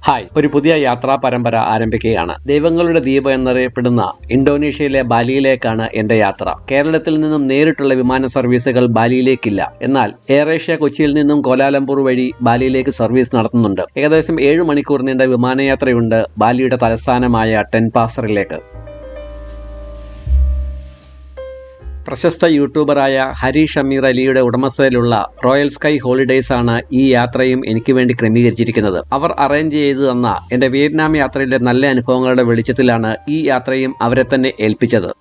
Hi, ഒരു പുതിയ യാത്രാ പരമ്പര ആരംഭിക്കുകയാണ്. ദൈവങ്ങളുടെ ദ്വീപ് എന്നറിയപ്പെടുന്ന ഇന്തോനേഷ്യയിലെ ബാലിയിലേക്കാണ് എന്റെ യാത്ര. കേരളത്തിൽ നിന്നും നേരിട്ടുള്ള വിമാന സർവീസുകൾ ബാലിയിലേക്കില്ല. എന്നാൽ എയർ ഏഷ്യ കൊച്ചിയിൽ നിന്നും കോലാലംപൂർ വഴി ബാലിയിലേക്ക് സർവീസ് നടത്തുന്നുണ്ട്. ഏകദേശം 7 മണിക്കൂർ നീണ്ട വിമാനയാത്രയുണ്ട് ബാലിയുടെ തലസ്ഥാനമായ ഡെൻപാസറിലേക്ക്. പ്രശസ്ത യൂട്യൂബറായ ഹരീഷ് അമീർ അലിയുടെ ഉടമസ്ഥതയിലുള്ള റോയൽ സ്കൈ ഹോളിഡേയ്സ് ആണ് ഈ യാത്രയും എനിക്ക് വേണ്ടി ക്രമീകരിച്ചിരിക്കുന്നത്. അവർ അറേഞ്ച് ചെയ്തു തന്ന എന്റെ വിയറ്റ്നാം യാത്രയിലെ നല്ല അനുഭവങ്ങളുടെ വെളിച്ചത്തിലാണ് ഈ യാത്രയും അവരെ തന്നെ ഏൽപ്പിച്ചത്.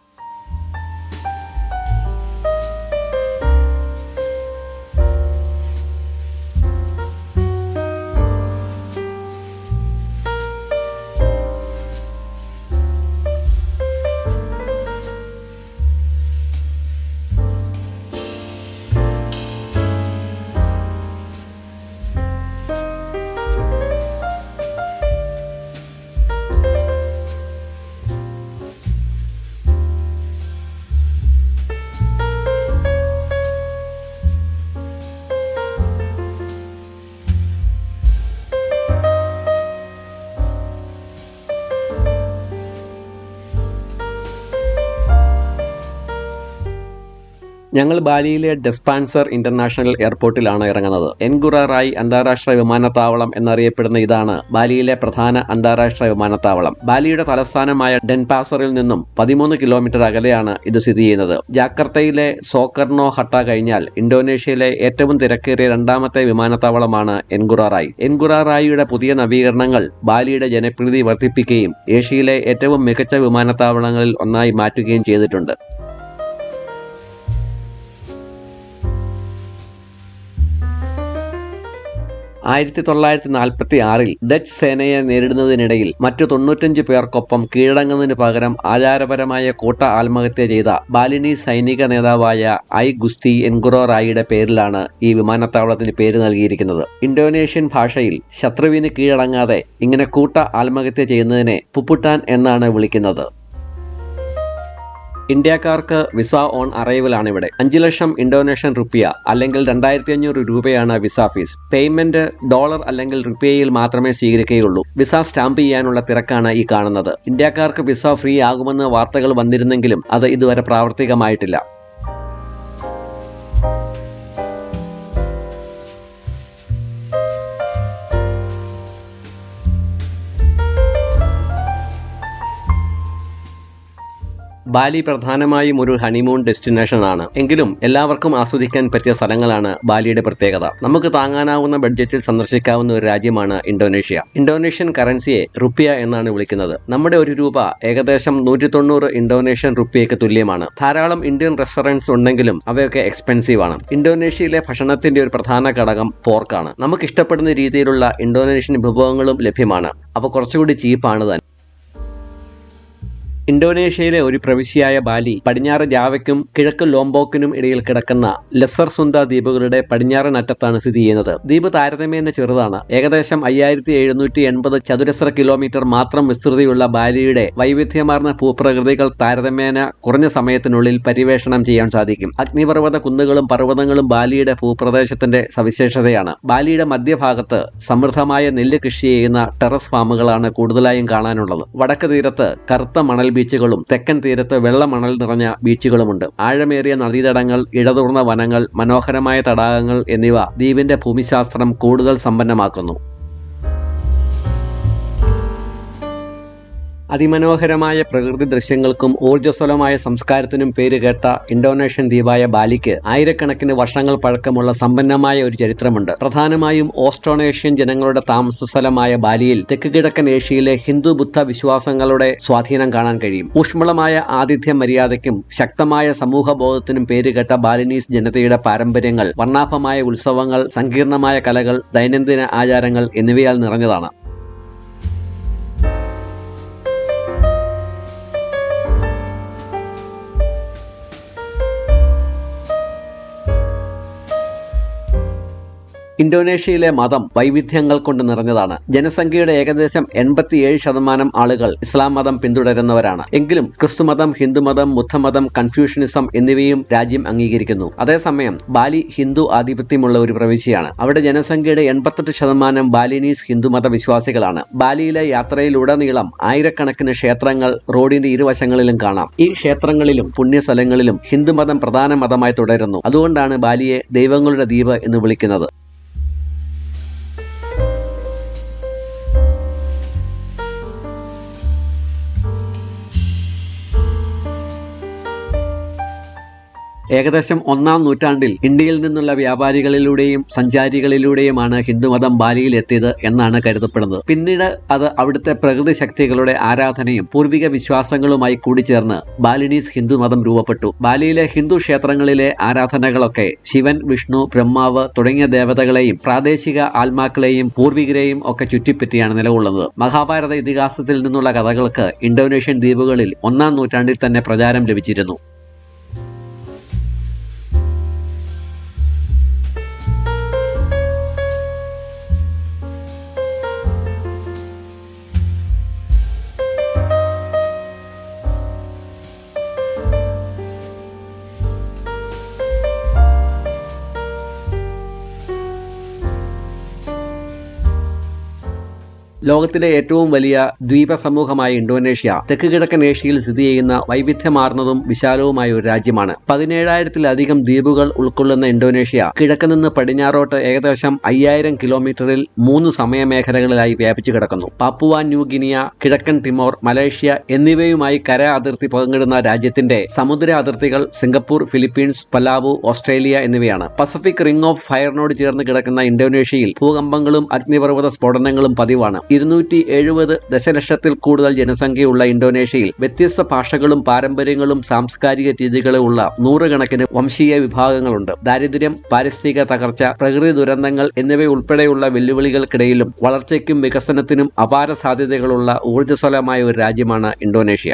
ഞങ്ങൾ ബാലിയിലെ ഡെസ്പാൻസർ ഇന്റർനാഷണൽ എയർപോർട്ടിലാണ് ഇറങ്ങുന്നത്. എൻഗുറ റായ് അന്താരാഷ്ട്ര വിമാനത്താവളം എന്നറിയപ്പെടുന്ന ഇതാണ് ബാലിയിലെ പ്രധാന അന്താരാഷ്ട്ര വിമാനത്താവളം. ബാലിയുടെ തലസ്ഥാനമായ ഡെൻപാസറിൽ നിന്നും 13 കിലോമീറ്റർ അകലെയാണ് ഇത് സ്ഥിതി ചെയ്യുന്നത്. ജാക്കർത്തയിലെ സോകർണോ ഹട്ട കഴിഞ്ഞാൽ ഇന്തോനേഷ്യയിലെ ഏറ്റവും തിരക്കേറിയ രണ്ടാമത്തെ വിമാനത്താവളമാണ് എൻഗുറ റായ്. എൻഗുറ റായിയുടെ പുതിയ നവീകരണങ്ങൾ ബാലിയുടെ ജനപ്രീതി വർദ്ധിപ്പിക്കുകയും ഏഷ്യയിലെ ഏറ്റവും മികച്ച വിമാനത്താവളങ്ങളിൽ ഒന്നായി മാറ്റുകയും ചെയ്തിട്ടുണ്ട്. 1946 ഡച്ച് സേനയെ നേരിടുന്നതിനിടയിൽ മറ്റു 95 പേർക്കൊപ്പം കീഴടങ്ങുന്നതിന് പകരം ആചാരപരമായ കൂട്ട ആത്മഹത്യ ചെയ്ത ബാലിനീസ് സൈനിക നേതാവായ ഐ ഗുസ്തി എൻഗുറോ റായിയുടെ പേരിലാണ് ഈ വിമാനത്താവളത്തിന് പേര് നൽകിയിരിക്കുന്നത്. ഇന്തോനേഷ്യൻ ഭാഷയിൽ ശത്രുവിന് കീഴടങ്ങാതെ ഇങ്ങനെ കൂട്ട ആത്മഹത്യ ചെയ്യുന്നതിനെ പുപ്പുട്ടാൻ എന്നാണ് വിളിക്കുന്നത്. ഇന്ത്യക്കാർക്ക് വിസ ഓൺ അറൈവലാണ് ഇവിടെ. 5 ലക്ഷം ഇന്തോനേഷ്യൻ റുപ്പിയ അല്ലെങ്കിൽ 2500 രൂപയാണ് വിസ ഫീസ്. പേയ്മെന്റ് ഡോളർ അല്ലെങ്കിൽ റുപ്പിയയിൽ മാത്രമേ സ്വീകരിക്കുകയുള്ളൂ. വിസ സ്റ്റാമ്പ് ചെയ്യാനുള്ള തിരക്കാണ് ഈ കാണുന്നത്. ഇന്ത്യക്കാർക്ക് വിസ ഫ്രീ ആകുമെന്ന് വാർത്തകൾ വന്നിരുന്നെങ്കിലും അത് ഇതുവരെ പ്രാവർത്തികമായിട്ടില്ല. ബാലി പ്രധാനമായും ഒരു ഹണിമൂൺ ഡെസ്റ്റിനേഷൻ ആണ്. എങ്കിലും എല്ലാവർക്കും ആസ്വദിക്കാൻ പറ്റിയ സ്ഥലങ്ങളാണ് ബാലിയുടെ പ്രത്യേകത. നമുക്ക് താങ്ങാനാവുന്ന ബഡ്ജറ്റിൽ സന്ദർശിക്കാവുന്ന ഒരു രാജ്യമാണ് ഇന്തോനേഷ്യ. ഇന്തോനേഷ്യൻ കറൻസിയെ റുപ്പിയ എന്നാണ് വിളിക്കുന്നത്. നമ്മുടെ ഒരു രൂപ ഏകദേശം 190 ഇന്തോനേഷ്യൻ റുപ്പിയയ്ക്ക് തുല്യമാണ്. ധാരാളം ഇന്ത്യൻ റെസ്റ്റോറൻറ്റ്സ് ഉണ്ടെങ്കിലും അവയൊക്കെ എക്സ്പെൻസീവ് ആണ്. ഇന്തോനേഷ്യയിലെ ഭക്ഷണത്തിന്റെ ഒരു പ്രധാന ഘടകം പോർക്കാണ്. നമുക്ക് ഇഷ്ടപ്പെടുന്ന രീതിയിലുള്ള ഇന്തോനേഷ്യൻ വിഭവങ്ങളും ലഭ്യമാണ്. അവ കുറച്ചുകൂടി ചീപ്പാണ് തന്നെ. ഇന്തോനേഷ്യയിലെ ഒരു പ്രവിശ്യയായ ബാലി പടിഞ്ഞാറ് ജാവയ്ക്കും കിഴക്ക് ലോംബോക്കിനും ഇടയിൽ കിടക്കുന്ന ലെസർ സുന്ദ ദ്വീപുകളുടെ പടിഞ്ഞാറൻ അറ്റത്താണ് സ്ഥിതി ചെയ്യുന്നത്. ദ്വീപ് താരതമ്യേന ചെറുതാണ്. ഏകദേശം 5780 ചതുരശ്ര കിലോമീറ്റർ മാത്രം വിസ്തൃതിയുള്ള ബാലിയുടെ വൈവിധ്യമാർന്ന ഭൂപ്രകൃതികൾ താരതമ്യേന കുറഞ്ഞ സമയത്തിനുള്ളിൽ പര്യവേഷണം ചെയ്യാൻ സാധിക്കും. അഗ്നിപർവ്വത കുന്നുകളും പർവ്വതങ്ങളും ബാലിയുടെ ഭൂപ്രദേശത്തിന്റെ സവിശേഷതയാണ്. ബാലിയുടെ മധ്യഭാഗത്ത് സമൃദ്ധമായ നെല്ല് കൃഷി ചെയ്യുന്ന ടെറസ് ഫാമുകളാണ് കൂടുതലായും കാണാനുള്ളത്. വടക്ക് തീരത്ത് കറുത്ത മണൽ ബീച്ചുകളും തെക്കൻ തീരത്ത് വെള്ള മണൽ നിറഞ്ഞ ബീച്ചുകളുമുണ്ട്. ആഴമേറിയ നദീതടങ്ങൾ, ഇടതൂർന്ന വനങ്ങൾ, മനോഹരമായ തടാകങ്ങൾ എന്നിവ ദ്വീപിന്റെ ഭൂമിശാസ്ത്രം കൂടുതൽ സമ്പന്നമാക്കുന്നു. അതിമനോഹരമായ പ്രകൃതി ദൃശ്യങ്ങൾക്കും ഊർജ്ജസ്വലമായ സംസ്കാരത്തിനും പേരുകേട്ട ഇന്തോനേഷ്യൻ ദ്വീപായ ബാലിക്ക് ആയിരക്കണക്കിന് വർഷങ്ങൾ പഴക്കമുള്ള സമ്പന്നമായ ഒരു ചരിത്രമുണ്ട്. പ്രധാനമായും ഓസ്ട്രോണേഷ്യൻ ജനങ്ങളുടെ താമസസ്ഥലമായ ബാലിയിൽ തെക്ക് കിഴക്കൻ ഏഷ്യയിലെ ഹിന്ദു ബുദ്ധ വിശ്വാസങ്ങളുടെ സ്വാധീനം കാണാൻ കഴിയും. ഊഷ്മളമായ ആതിഥ്യ മര്യാദയ്ക്കും ശക്തമായ സമൂഹബോധത്തിനും പേരുകേട്ട ബാലിനീസ് ജനതയുടെ പാരമ്പര്യങ്ങൾ, വർണ്ണാഭമായ ഉത്സവങ്ങൾ, സങ്കീർണമായ കലകൾ, ദൈനംദിന ആചാരങ്ങൾ എന്നിവയാൽ നിറഞ്ഞതാണ്. ഇന്തോനേഷ്യയിലെ മതം വൈവിധ്യങ്ങൾ കൊണ്ട് നിറഞ്ഞതാണ്. ജനസംഖ്യയുടെ ഏകദേശം 87% ആളുകൾ ഇസ്ലാം മതം പിന്തുടരുന്നവരാണ്. എങ്കിലും ക്രിസ്തുമതം, ഹിന്ദുമതം, ബുദ്ധമതം, കൺഫ്യൂഷനിസം എന്നിവയും രാജ്യം അംഗീകരിക്കുന്നു. അതേസമയം ബാലി ഹിന്ദു ആധിപത്യമുള്ള ഒരു പ്രവിശ്യയാണ്. അവിടെ ജനസംഖ്യയുടെ 88% ബാലിനീസ് ഹിന്ദുമത വിശ്വാസികളാണ്. ബാലിയിലെ യാത്രയിലുടനീളം ആയിരക്കണക്കിന് ക്ഷേത്രങ്ങൾ റോഡിന്റെ ഇരുവശങ്ങളിലും കാണാം. ഈ ക്ഷേത്രങ്ങളിലും പുണ്യസ്ഥലങ്ങളിലും ഹിന്ദുമതം പ്രധാന മതമായി തുടരുന്നു. അതുകൊണ്ടാണ് ബാലിയെ ദൈവങ്ങളുടെ ദ്വീപ് എന്ന് വിളിക്കുന്നത്. ഏകദേശം 1-ാം നൂറ്റാണ്ടിൽ ഇന്ത്യയിൽ നിന്നുള്ള വ്യാപാരികളിലൂടെയും സഞ്ചാരികളിലൂടെയുമാണ് ഹിന്ദുമതം ബാലിയിൽ എത്തിയത് എന്നാണ് കരുതപ്പെടുന്നത്. പിന്നീട് അത് അവിടുത്തെ പ്രകൃതി ശക്തികളുടെ ആരാധനയും പൂർവിക വിശ്വാസങ്ങളുമായി കൂടിച്ചേർന്ന് ബാലിനീസ് ഹിന്ദുമതം രൂപപ്പെട്ടു. ബാലിയിലെ ഹിന്ദു ക്ഷേത്രങ്ങളിലെ ആരാധനകളൊക്കെ ശിവൻ, വിഷ്ണു, ബ്രഹ്മാവ് തുടങ്ങിയ ദേവതകളെയും പ്രാദേശിക ആത്മാക്കളെയും പൂർവികരെയും ഒക്കെ ചുറ്റിപ്പറ്റിയാണ് നിലകൊള്ളുന്നത്. മഹാഭാരത ഇതിഹാസത്തിൽ നിന്നുള്ള കഥകൾക്ക് ഇന്തോനേഷ്യൻ ദ്വീപുകളിൽ 1-ാം നൂറ്റാണ്ടിൽ തന്നെ പ്രചാരം ലഭിച്ചിരുന്നു. ലോകത്തിലെ ഏറ്റവും വലിയ ദ്വീപ സമൂഹമായ ഇന്തോനേഷ്യ തെക്ക് കിഴക്കൻ ഏഷ്യയിൽ സ്ഥിതി ചെയ്യുന്ന വൈവിധ്യമാർന്നതും വിശാലവുമായ ഒരു രാജ്യമാണ്. 17,000-ലധികം ദ്വീപുകൾ ഉൾക്കൊള്ളുന്ന ഇന്തോനേഷ്യ കിഴക്ക് നിന്ന് പടിഞ്ഞാറോട്ട് ഏകദേശം 5000 കിലോമീറ്ററിൽ 3 സമയമേഖലകളിലായി വ്യാപിച്ചു കിടക്കുന്നു. പാപ്പുവ ന്യൂ ഗിനിയ, കിഴക്കൻ തിമോർ, മലേഷ്യ എന്നിവയുമായി കര അതിർത്തി പങ്കിടുന്ന രാജ്യത്തിന്റെ സമുദ്ര അതിർത്തികൾ സിംഗപ്പൂർ, ഫിലിപ്പീൻസ്, പലാവു, ഓസ്ട്രേലിയ എന്നിവയാണ്. പസഫിക് റിംഗ് ഓഫ് ഫയറിനോട് ചേർന്ന് കിടക്കുന്ന ഇന്തോനേഷ്യയിൽ ഭൂകമ്പങ്ങളും അഗ്നിപർവ്വത സ്ഫോടനങ്ങളും പതിവാണ്. 270 ദശലക്ഷത്തിൽ കൂടുതൽ ജനസംഖ്യയുള്ള ഇന്തോനേഷ്യയിൽ വ്യത്യസ്ത ഭാഷകളും പാരമ്പര്യങ്ങളും സാംസ്കാരിക രീതികളും ഉള്ള നൂറുകണക്കിന് വംശീയ വിഭാഗങ്ങളുണ്ട്. ദാരിദ്ര്യം, പാരിസ്ഥിതിക തകർച്ച, പ്രകൃതി ദുരന്തങ്ങൾ എന്നിവയുൾപ്പെടെയുള്ള വെല്ലുവിളികൾക്കിടയിലും വളർച്ചയ്ക്കും വികസനത്തിനും അപാര സാധ്യതകളുള്ള ഊർജ്ജസ്വലമായ ഒരു രാജ്യമാണ് ഇന്തോനേഷ്യ.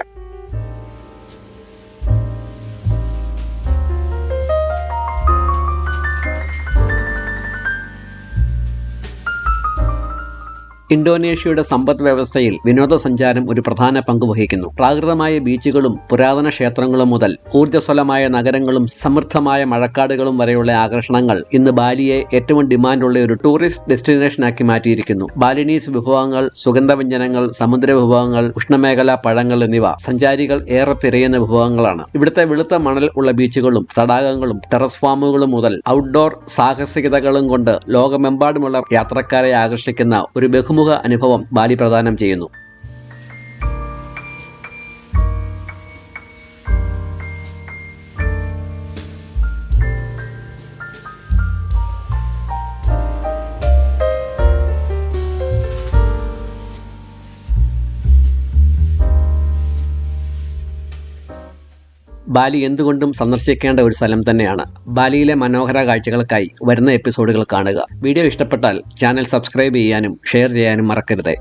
ഇന്തോനേഷ്യയുടെ സമ്പദ് വ്യവസ്ഥയിൽ വിനോദസഞ്ചാരം ഒരു പ്രധാന പങ്ക് വഹിക്കുന്നു. പ്രാകൃതമായ ബീച്ചുകളും പുരാതന ക്ഷേത്രങ്ങളും മുതൽ ഊർജ്ജസ്വലമായ നഗരങ്ങളും സമൃദ്ധമായ മഴക്കാടുകളും വരെയുള്ള ആകർഷണങ്ങൾ ഇന്ന് ബാലിയെ ഏറ്റവും ഡിമാൻഡുള്ള ഒരു ടൂറിസ്റ്റ് ഡെസ്റ്റിനേഷനാക്കി മാറ്റിയിരിക്കുന്നു. ബാലിനീസ് വിഭവങ്ങൾ, സുഗന്ധവ്യഞ്ജനങ്ങൾ, സമുദ്ര വിഭവങ്ങൾ, ഉഷ്ണമേഖലാ പഴങ്ങൾ എന്നിവ സഞ്ചാരികൾ ഏറെ തിരയുന്ന വിഭവങ്ങളാണ്. ഇവിടുത്തെ വെളുത്ത മണൽ ഉള്ള ബീച്ചുകളും തടാകങ്ങളും ടെറസ് ഫാമുകളും മുതൽ ഔട്ട്ഡോർ സാഹസികതകളും കൊണ്ട് ലോകമെമ്പാടുമുള്ള യാത്രക്കാരെ ആകർഷിക്കുന്ന ഒരു ബഹുമുഖ അനുഭവം ബാലി പ്രദാനം ചെയ്യുന്നു. ബാലി എന്തുകൊണ്ടും സന്ദർശിക്കേണ്ട ഒരു സ്ഥലം തന്നെയാണ്. ബാലിയിലെ മനോഹര കാഴ്ചകൾക്കായി വരുന്ന എപ്പിസോഡുകൾ കാണുക. വീഡിയോ ഇഷ്ടപ്പെട്ടാൽ ചാനൽ സബ്സ്ക്രൈബ് ചെയ്യാനും ഷെയർ ചെയ്യാനും മറക്കരുത്.